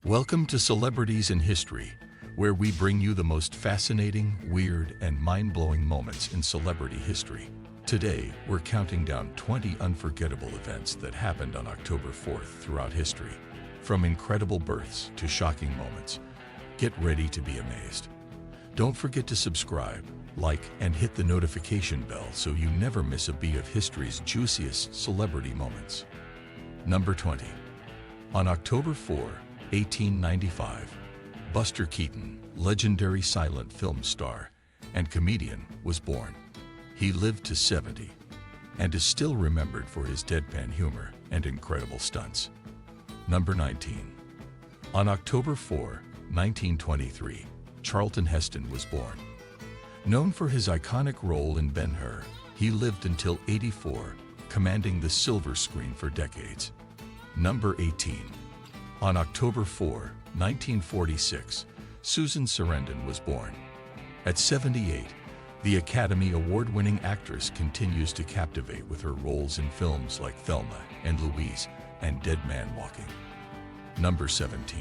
Welcome to Celebrities in History, where we bring you the most fascinating, weird, and mind-blowing moments in celebrity history. Today, we're counting down 20 unforgettable events that happened on October 4th throughout history. From incredible births to shocking moments, get ready to be amazed. Don't forget to subscribe, like, and hit the notification bell so you never miss a beat of history's juiciest celebrity moments. Number 20. On October 4, 1895, Buster Keaton, legendary silent film star and comedian, was born. He lived to 70 and is still remembered for his deadpan humor and incredible stunts. Number 19. On October 4, 1923, Charlton Heston was born. Known for his iconic role in Ben-Hur, he lived until 84, commanding the silver screen for decades. Number 18. On October 4, 1946, Susan Sarandon was born. At 78, the Academy Award-winning actress continues to captivate with her roles in films like Thelma and Louise and Dead Man Walking. Number 17.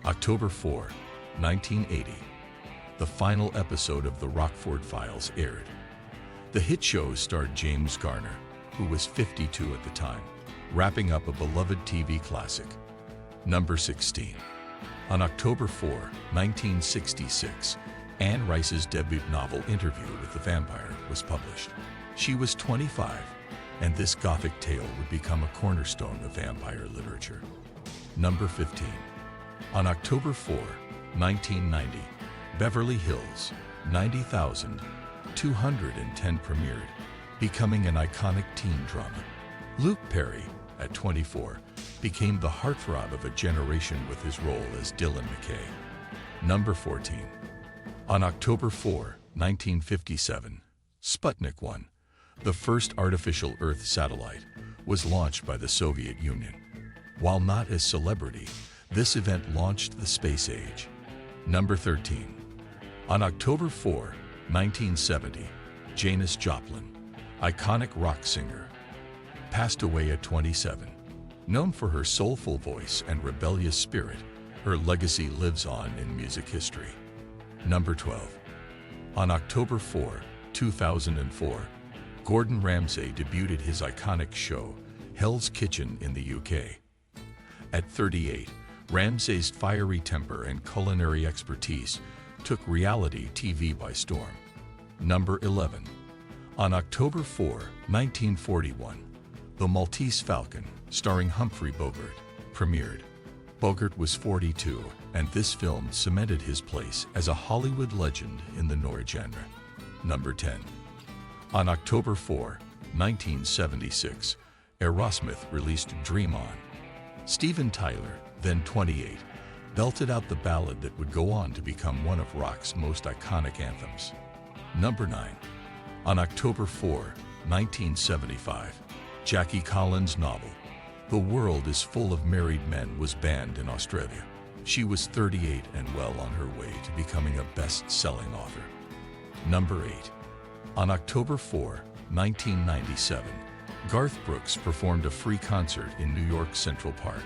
October 4, 1980, the final episode of the Rockford Files aired. The hit show starred James Garner, who was 52 at the time, wrapping up a beloved TV classic. Number 16. On October 4, 1966, Anne Rice's debut novel Interview with the Vampire was published. She was 25, and this gothic tale would become a cornerstone of vampire literature. Number 15. On October 4, 1990, Beverly Hills 90,210 premiered, becoming an iconic teen drama. Luke Perry, at 24, became the heartthrob of a generation with his role as Dylan McKay. Number 14. On October 4, 1957, Sputnik 1, the first artificial Earth satellite, was launched by the Soviet Union. While not a celebrity, this event launched the space age. Number 13. On October 4, 1970, Janis Joplin, iconic rock singer, passed away at 27. Known for her soulful voice and rebellious spirit, her legacy lives on in music history. Number 12. On October 4, 2004, Gordon Ramsay debuted his iconic show, Hell's Kitchen, in the UK. At 38, Ramsay's fiery temper and culinary expertise took reality TV by storm. Number 11. On October 4, 1941, The Maltese Falcon, starring Humphrey Bogart, premiered. Bogart was 42, and this film cemented his place as a Hollywood legend in the noir genre. Number 10. On October 4, 1976, Aerosmith released Dream On. Steven Tyler, then 28, belted out the ballad that would go on to become one of rock's most iconic anthems. Number 9. On October 4, 1975, Jackie Collins' novel, The World is Full of Married Men, was banned in Australia. She was 38 and well on her way to becoming a best-selling author. Number 8. On October 4, 1997, Garth Brooks performed a free concert in New York Central Park.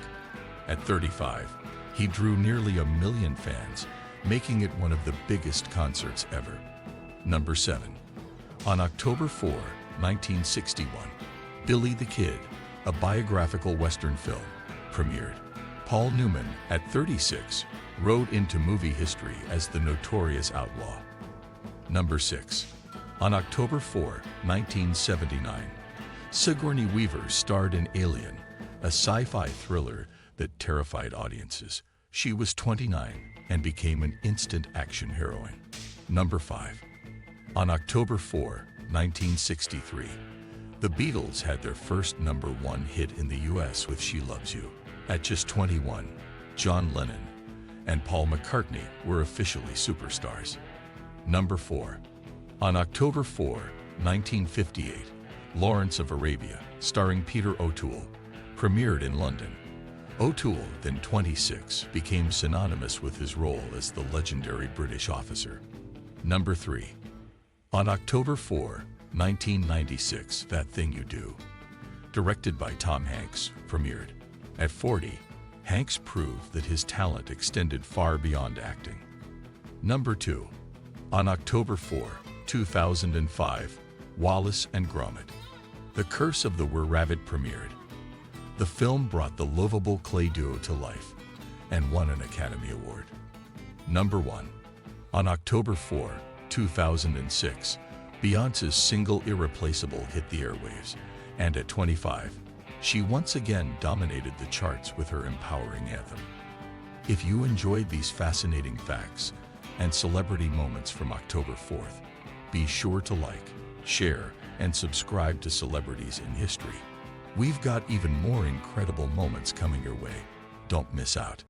At 35, he drew nearly 1 million fans, making it one of the biggest concerts ever. Number 7. On October 4, 1961, Billy the Kid, a biographical Western film, premiered. Paul Newman, at 36, rode into movie history as the notorious outlaw. Number 6. On October 4, 1979, Sigourney Weaver starred in Alien, a sci-fi thriller that terrified audiences. She was 29 and became an instant action heroine. Number 5. On October 4, 1963, the Beatles had their first number 1 hit in the US with She Loves You. At just 21, John Lennon and Paul McCartney were officially superstars. Number 4. On October 4, 1958, Lawrence of Arabia, starring Peter O'Toole, premiered in London. O'Toole, then 26, became synonymous with his role as the legendary British officer. Number 3. On October 4, 1996, That Thing You Do, directed by Tom Hanks, premiered. At 40, Hanks proved that his talent extended far beyond acting. Number 2. On October 4, 2005, Wallace and Gromit: The Curse of the Were-Rabbit premiered. The film brought the lovable clay duo to life and won an Academy Award. Number 1. On October 4, 2006, Beyoncé's single Irreplaceable hit the airwaves, and at 25, she once again dominated the charts with her empowering anthem. If you enjoyed these fascinating facts and celebrity moments from October 4th, be sure to like, share, and subscribe to Celebrities in History. We've got even more incredible moments coming your way. Don't miss out.